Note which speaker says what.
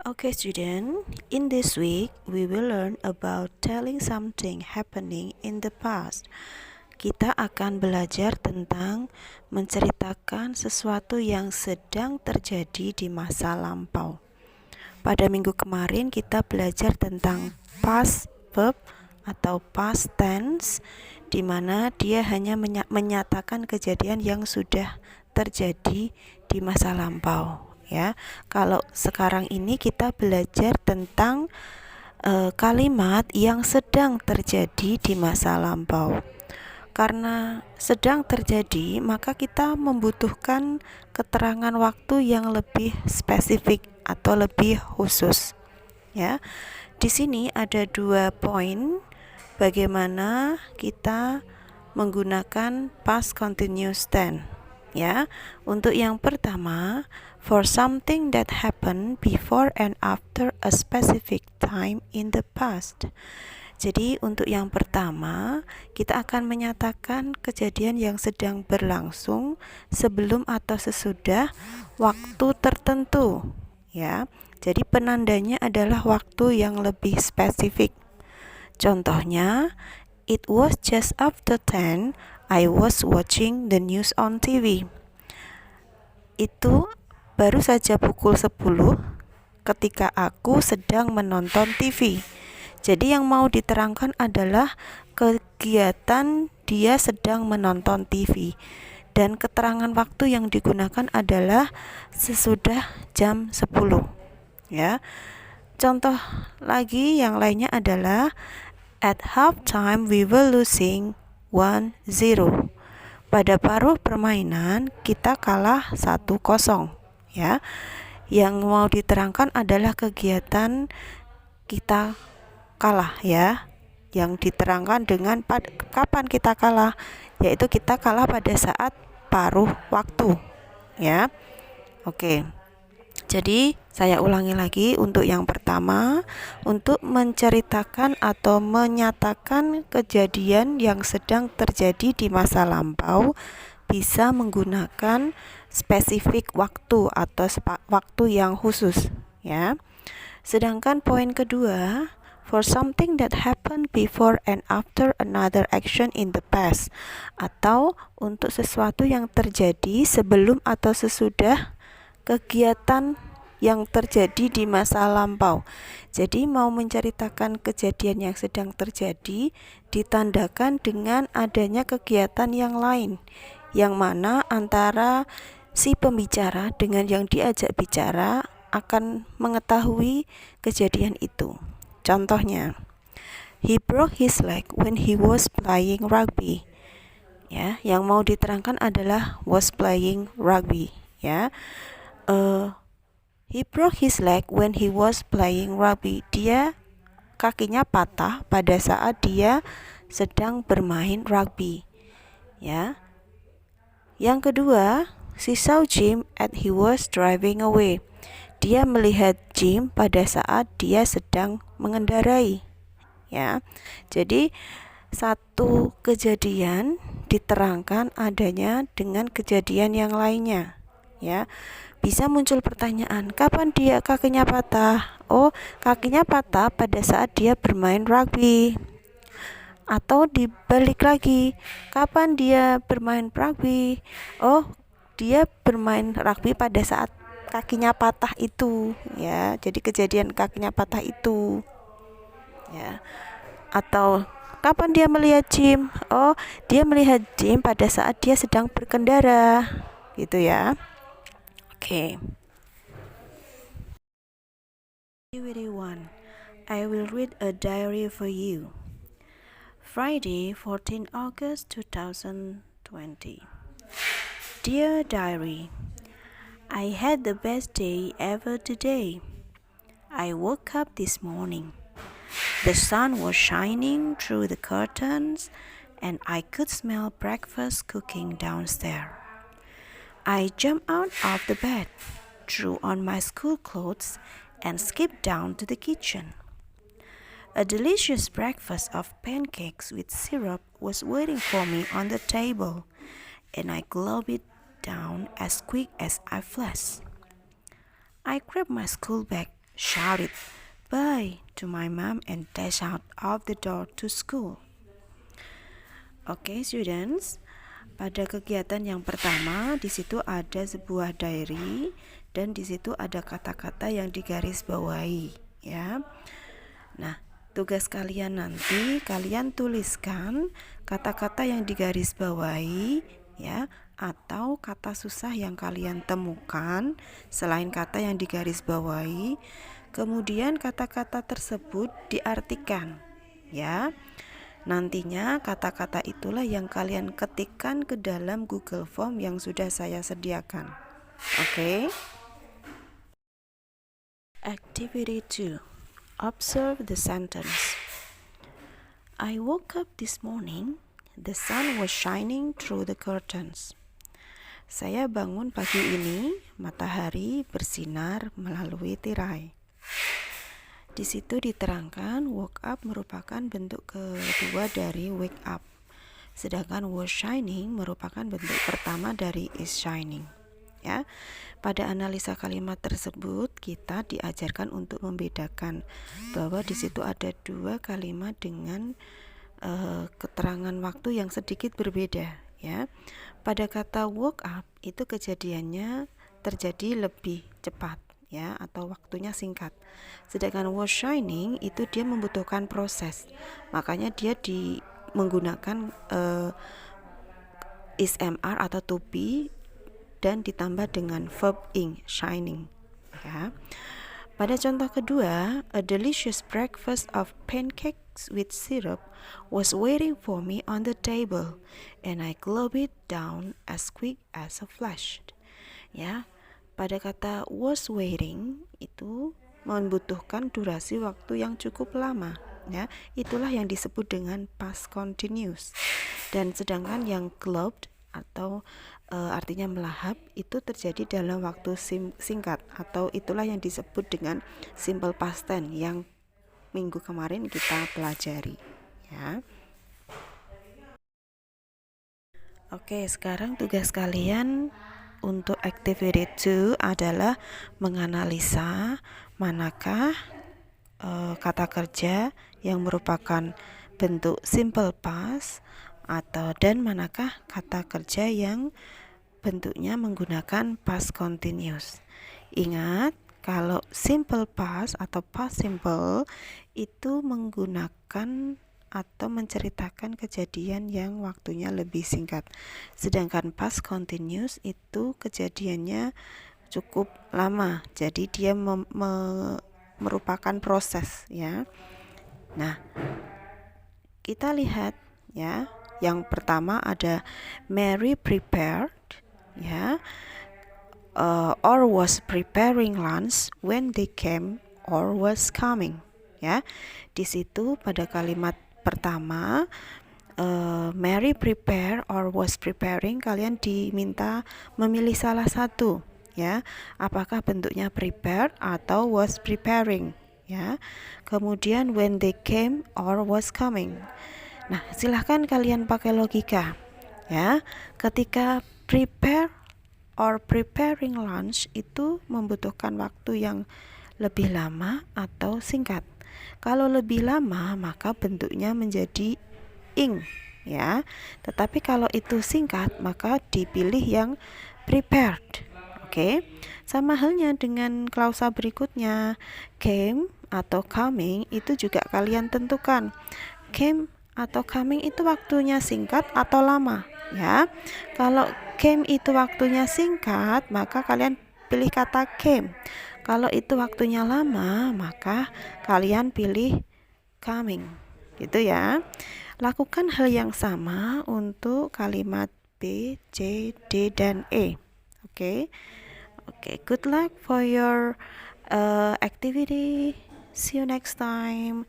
Speaker 1: Okay, student, in this week we will learn about telling something happening in the past. Kita akan belajar tentang menceritakan sesuatu yang sedang terjadi di masa lampau. Pada minggu kemarin kita belajar tentang past verb atau past tense, di mana dia hanya menyatakan kejadian yang sudah terjadi di masa lampau. Ya, kalau sekarang ini kita belajar tentang kalimat yang sedang terjadi di masa lampau. Karena sedang terjadi, maka kita membutuhkan keterangan waktu yang lebih spesifik atau lebih khusus. Ya, di sini ada 2 poin bagaimana kita menggunakan past continuous tense. Ya, untuk yang pertama, for something that happened before and after a specific time in the past. Jadi untuk yang pertama, kita akan menyatakan kejadian yang sedang berlangsung sebelum atau sesudah waktu tertentu. Ya, jadi penandanya adalah waktu yang lebih spesifik. Contohnya, it was just after 10. I was watching the news on TV. Itu baru saja pukul 10 ketika aku sedang menonton TV. Jadi yang mau diterangkan adalah kegiatan dia sedang menonton TV. Dan keterangan waktu yang digunakan adalah sesudah jam 10. Ya. Contoh lagi yang lainnya adalah at halftime we were losing 1-0. Pada paruh permainan kita kalah 1-0. Ya. Yang mau diterangkan adalah kegiatan kita kalah, ya. Yang diterangkan dengan kapan kita kalah, yaitu kita kalah pada saat paruh waktu, ya. Oke. Jadi saya ulangi lagi untuk yang pertama, untuk menceritakan atau menyatakan kejadian yang sedang terjadi di masa lampau bisa menggunakan spesifik waktu atau waktu yang khusus, ya. Sedangkan poin kedua, for something that happened before and after another action in the past, atau untuk sesuatu yang terjadi sebelum atau sesudah kegiatan yang terjadi di masa lampau. Jadi mau menceritakan kejadian yang sedang terjadi ditandakan dengan adanya kegiatan yang lain, yang mana antara si pembicara dengan yang diajak bicara akan mengetahui kejadian itu. Contohnya, he broke his leg when he was playing rugby. Ya, yang mau diterangkan adalah was playing rugby, ya. He broke his leg when he was playing rugby. Dia kakinya patah pada saat dia sedang bermain rugby. Ya. Yang kedua, she saw Jim as he was driving away. Dia melihat Jim pada saat dia sedang mengendarai. Ya. Jadi satu kejadian diterangkan adanya dengan kejadian yang lainnya. Ya. Bisa muncul pertanyaan, kapan dia kakinya patah? Oh, kakinya patah pada saat dia bermain rugby. Atau dibalik lagi, kapan dia bermain rugby? Oh, dia bermain rugby pada saat kakinya patah itu, ya. Jadi kejadian kakinya patah itu, ya. Atau kapan dia melihat Jim? Oh, dia melihat Jim pada saat dia sedang berkendara, gitu ya. Okay. Activity 1. I will read a diary for you. Friday, 14 August 2020. Dear Diary, I had the best day ever today. I woke up this morning. The sun was shining through the curtains and I could smell breakfast cooking downstairs. I jumped out of the bed, threw on my school clothes, and skipped down to the kitchen. A delicious breakfast of pancakes with syrup was waiting for me on the table, and I gulped it down as quick as I flashed. I grabbed my school bag shouted bye to my mom and dashed out of the door to school. Okay, students. Pada kegiatan yang pertama, di situ ada sebuah diary dan di situ ada kata-kata yang digaris bawahi, ya. Nah, tugas kalian nanti kalian tuliskan kata-kata yang digaris bawahi, ya, atau kata susah yang kalian temukan selain kata yang digaris bawahi. Kemudian kata-kata tersebut diartikan, ya. Nantinya kata-kata itulah yang kalian ketikkan ke dalam Google Form yang sudah saya sediakan. Oke. Activity 2. Observe the sentence. I woke up this morning. The sun was shining through the curtains. Saya bangun pagi ini, matahari bersinar melalui tirai. Di situ diterangkan woke up merupakan bentuk kedua dari wake up, sedangkan was shining merupakan bentuk pertama dari is shining. Ya, pada analisa kalimat tersebut kita diajarkan untuk membedakan bahwa di situ ada dua kalimat dengan keterangan waktu yang sedikit berbeda. Ya, pada kata woke up itu kejadiannya terjadi lebih cepat, ya, atau waktunya singkat. Sedangkan was shining itu dia membutuhkan proses, makanya dia menggunakan is mr atau to be dan ditambah dengan verb ing, shining, ya. Pada contoh kedua, a delicious breakfast of pancakes with syrup was waiting for me on the table and I gulped it down as quick as a flash. Ya, pada kata was waiting itu membutuhkan durasi waktu yang cukup lama, ya. Itulah yang disebut dengan past continuous. Dan sedangkan yang gulped atau artinya melahap itu terjadi dalam waktu singkat, atau itulah yang disebut dengan simple past tense yang minggu kemarin kita pelajari, ya. Oke, sekarang tugas kalian untuk activity 2 adalah menganalisa manakah kata kerja yang merupakan bentuk simple past dan manakah kata kerja yang bentuknya menggunakan past continuous. Ingat, kalau simple past atau past simple itu menggunakan atau menceritakan kejadian yang waktunya lebih singkat. Sedangkan past continuous itu kejadiannya cukup lama. Jadi dia merupakan proses, ya. Nah, kita lihat, ya. Yang pertama ada Mary prepared, ya, or was preparing lunch when they came or was coming, ya. Di situ pada kalimat pertama Mary prepare or was preparing, kalian diminta memilih salah satu, ya. Apakah bentuknya prepared atau was preparing, ya. Kemudian when they came or was coming. Nah, silahkan kalian pakai logika, ya. Ketika prepare or preparing lunch itu membutuhkan waktu yang lebih lama atau singkat. Kalau lebih lama maka bentuknya menjadi ing, ya. Tetapi kalau itu singkat maka dipilih yang prepared. Oke. Sama halnya dengan klausa berikutnya, came atau coming itu juga kalian tentukan. Came atau coming itu waktunya singkat atau lama, ya. Kalau came itu waktunya singkat, maka kalian pilih kata came. Kalau itu waktunya lama, maka kalian pilih coming, gitu, ya. Lakukan hal yang sama untuk kalimat B, C, D, dan E. Oke. Good luck for your activity. See you next time.